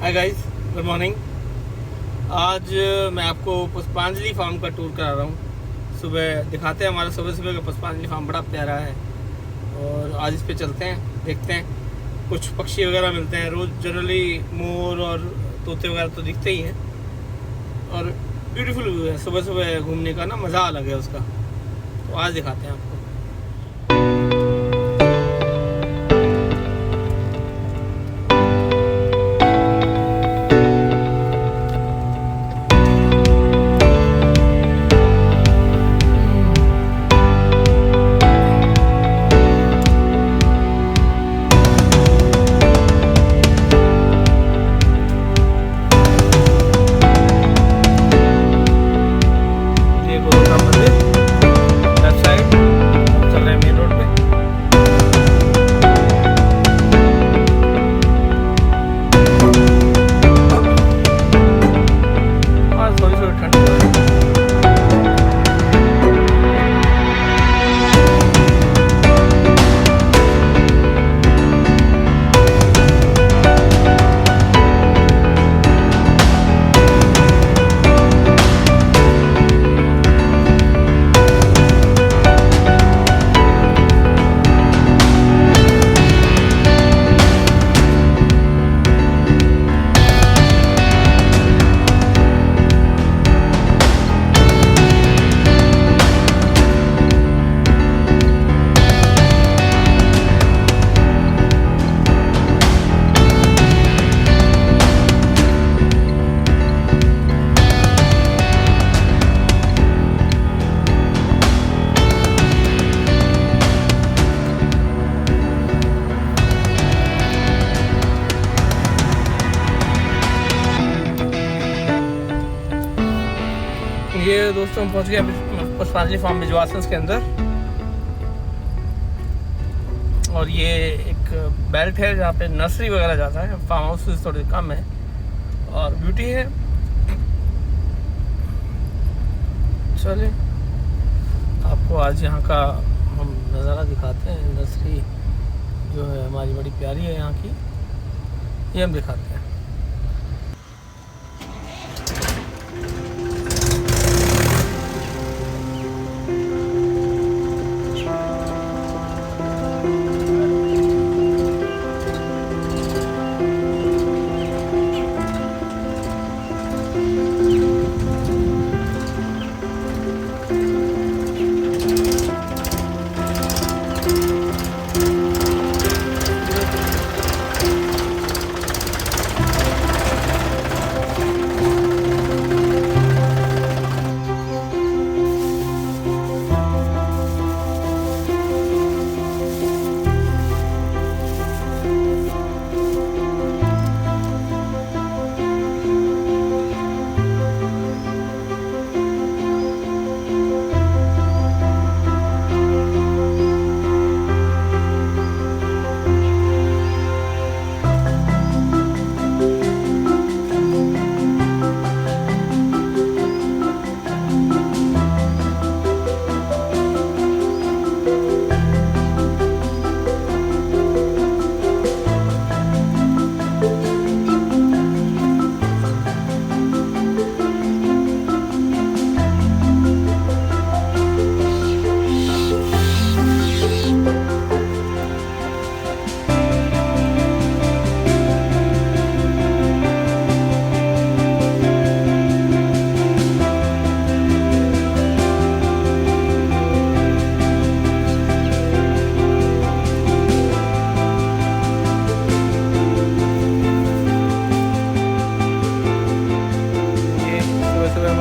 Hi guys, good morning. आज मैं आपको पुष्पांजलि फार्म का टूर करा रहा हूँ। सुबह दिखाते हैं हमारा सुबह सुबह का पुष्पांजलि फार्म बड़ा प्यारा है। और आज इस पे चलते हैं, देखते हैं। कुछ पक्षी वगैरह मिलते हैं रोज़। जनरली मोर और तोते वगैरह तो दिखते ही हैं। और ब्यूटीफुल व्यू है, सुबह सुबह घूमने का ना मज़ा अलग है उसका। तो आज दिखाते हैं आपको। ये दोस्तों हम पहुंच गए पुष्पांजलि फार्म बिजवासन के अंदर। और ये एक बेल्ट है जहाँ पे नर्सरी वगैरह जाता है। फार्म हाउस थोड़े कम है और ब्यूटी है। चलिए आपको आज यहाँ का हम नज़ारा दिखाते हैं। नर्सरी जो है हमारी बड़ी प्यारी है यहाँ की, ये हम दिखाते हैं।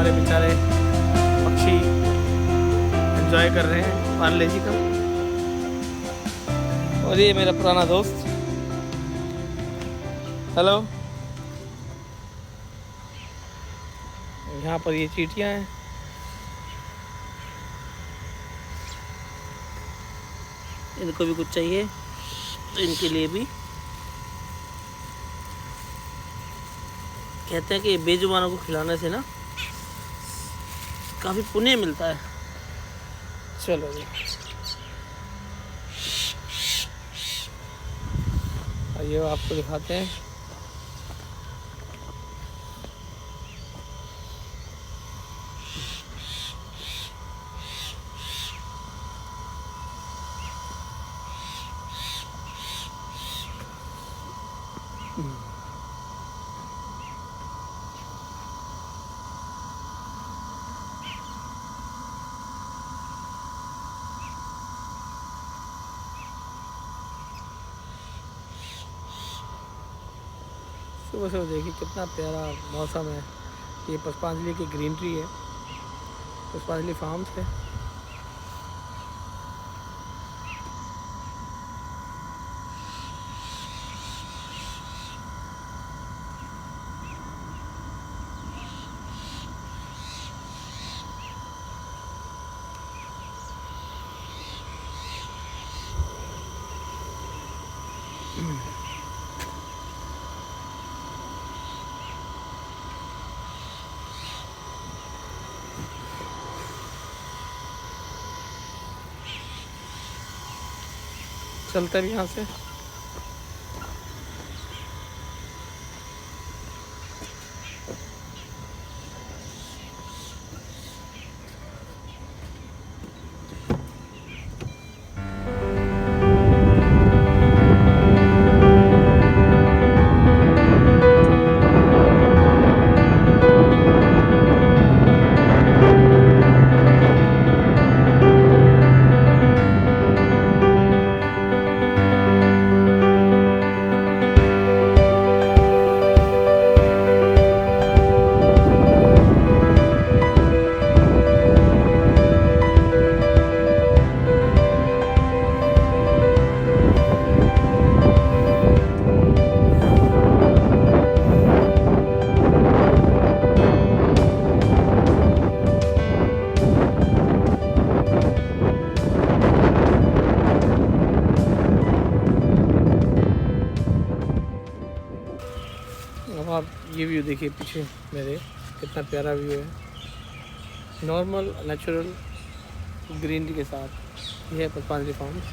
बेचारे पक्षी एंजॉय कर रहे हैं पार्ले जी का। और ये मेरा पुराना दोस्त, हेलो। यहाँ पर ये चींटियाँ हैं। इनको भी कुछ चाहिए तो इनके लिए भी कहते हैं कि बेजुबानों को खिलाने से ना काफ़ी पुण्य मिलता है। चलो जी, आइए आपको दिखाते हैं। सुबह सुबह देखिए कितना प्यारा मौसम है। ये पुष्पांजलि की ग्रीनरी है, पुष्पांजलि फार्म्स है। चलते भी यहाँ से। अब आप ये व्यू देखिए पीछे मेरे, कितना प्यारा व्यू है, नॉर्मल नेचुरल ग्रीनरी के साथ। ये है पुष्पांजलि फार्म्स।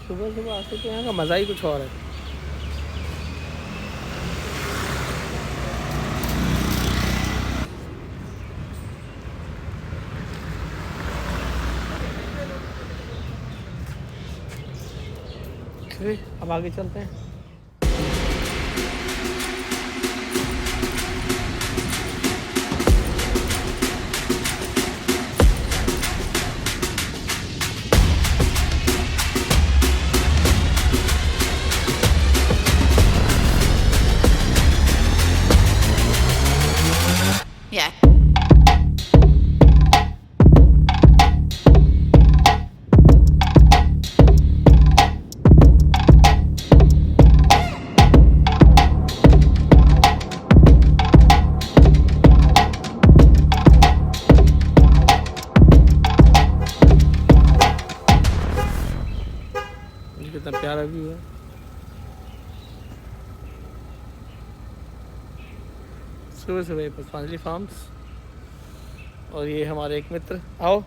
सुबह सुबह आते तो यहाँ का मज़ा ही कुछ और है। चलिए अब आगे चलते हैं। Yeah. कितना प्यारा व्यू है। सुबह सुबह पुष्पांजलि फार्म्स, और ये हमारे एक मित्र, आओ।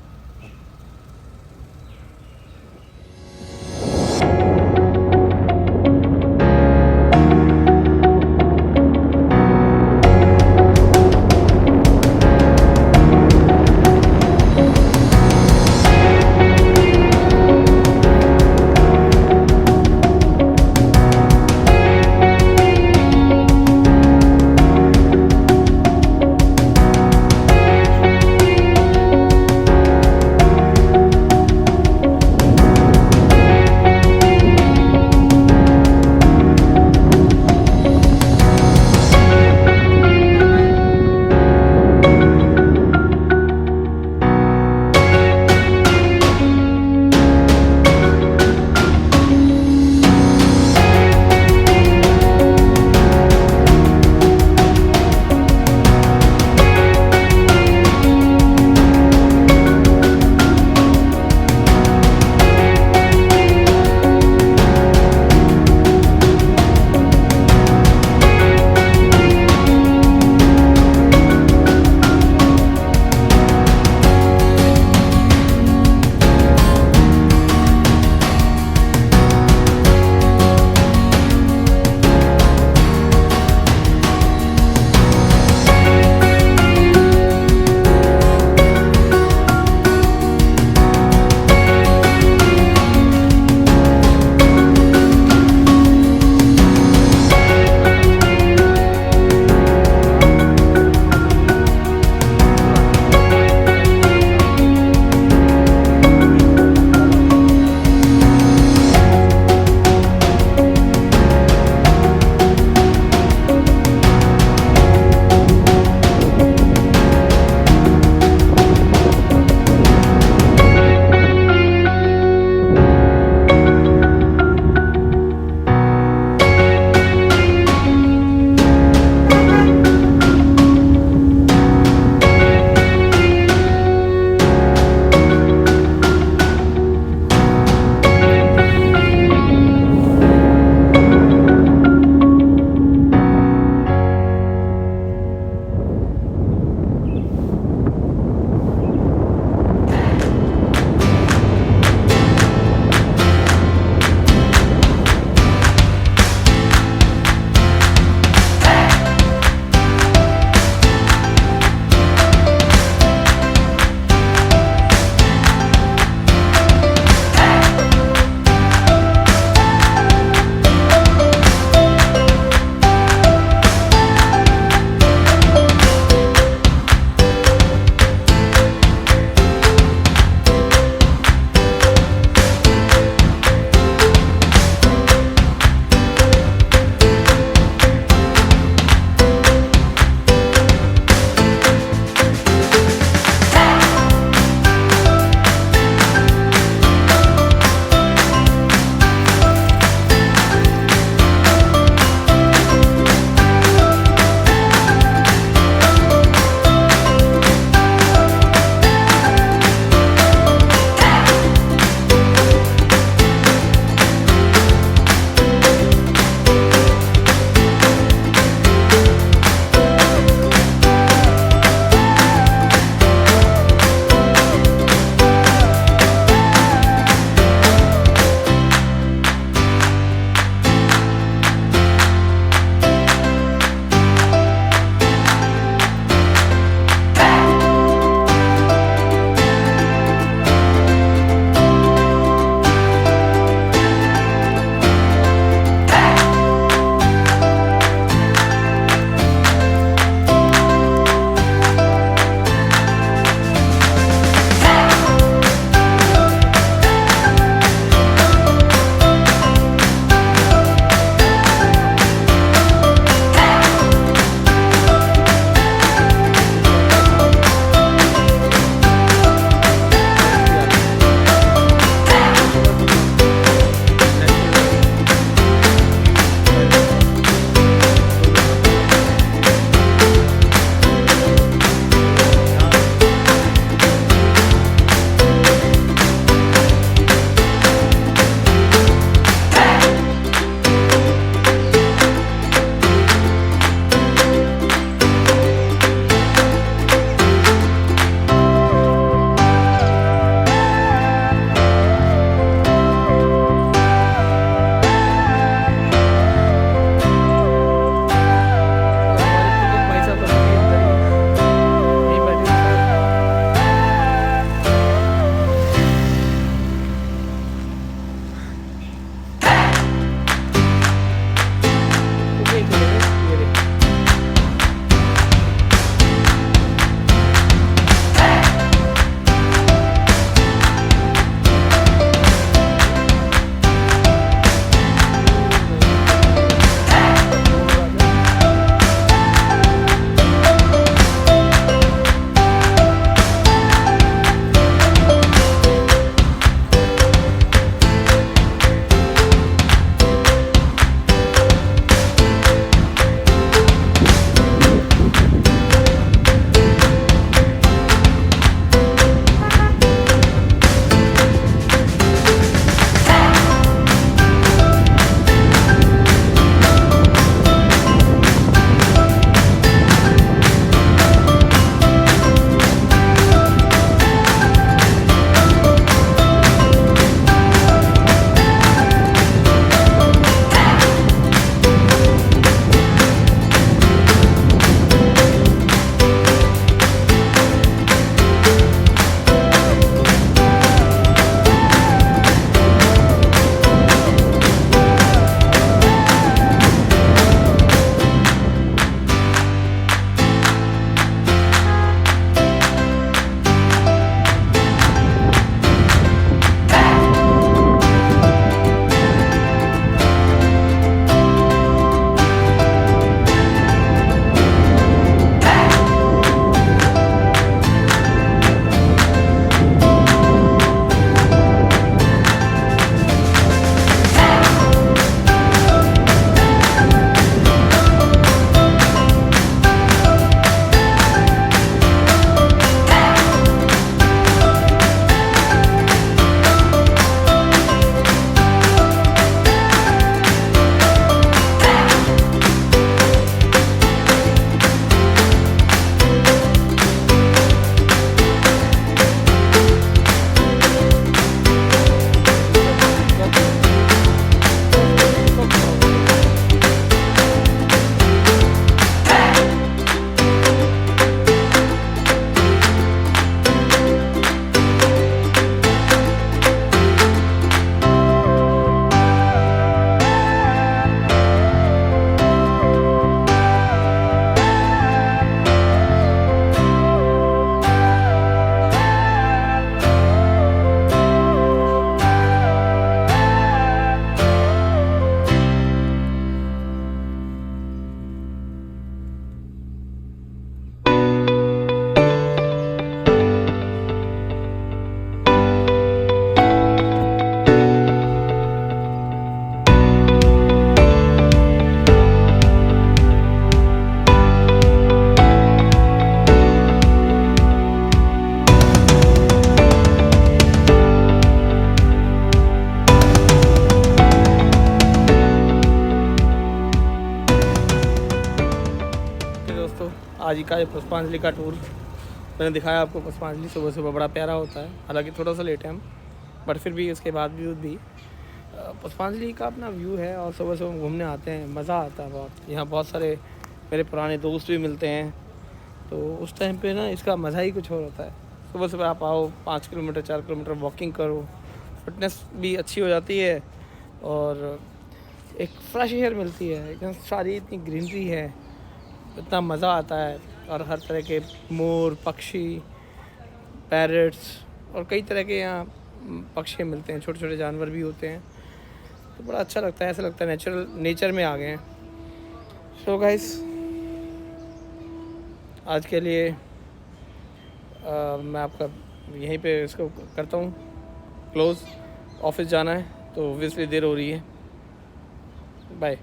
आज ही का ये पुष्पांजलि का टूर मैंने दिखाया आपको। पुष्पांजलि सुबह सुबह बड़ा प्यारा होता है, हालांकि थोड़ा सा लेट है हम, बट फिर भी उसके बाद भी पुष्पांजलि का अपना व्यू है। और सुबह सुबह घूमने आते हैं, मज़ा आता है बहुत। यहाँ बहुत सारे मेरे पुराने दोस्त भी मिलते हैं, तो उस टाइम पे ना इसका मज़ा ही कुछ और होता है। सुबह सुबह आप आओ, 5 किलोमीटर 4 किलोमीटर वॉकिंग करो, फिटनेस भी अच्छी हो जाती है और एक फ्रेश एयर मिलती है। एकदम सारी इतनी ग्रीनरी है, इतना मज़ा आता है। और हर तरह के मोर, पक्षी, पैरट्स और कई तरह के यहाँ पक्षी मिलते हैं, छोटे छोटे जानवर भी होते हैं, तो बड़ा अच्छा लगता है। ऐसा लगता है नेचर में आ गए हैं। सो गाइस, आज के लिए मैं आपका यहीं पे इसको करता हूँ क्लोज़। ऑफिस जाना है तो ऑब्वियसली देर हो रही है। बाय।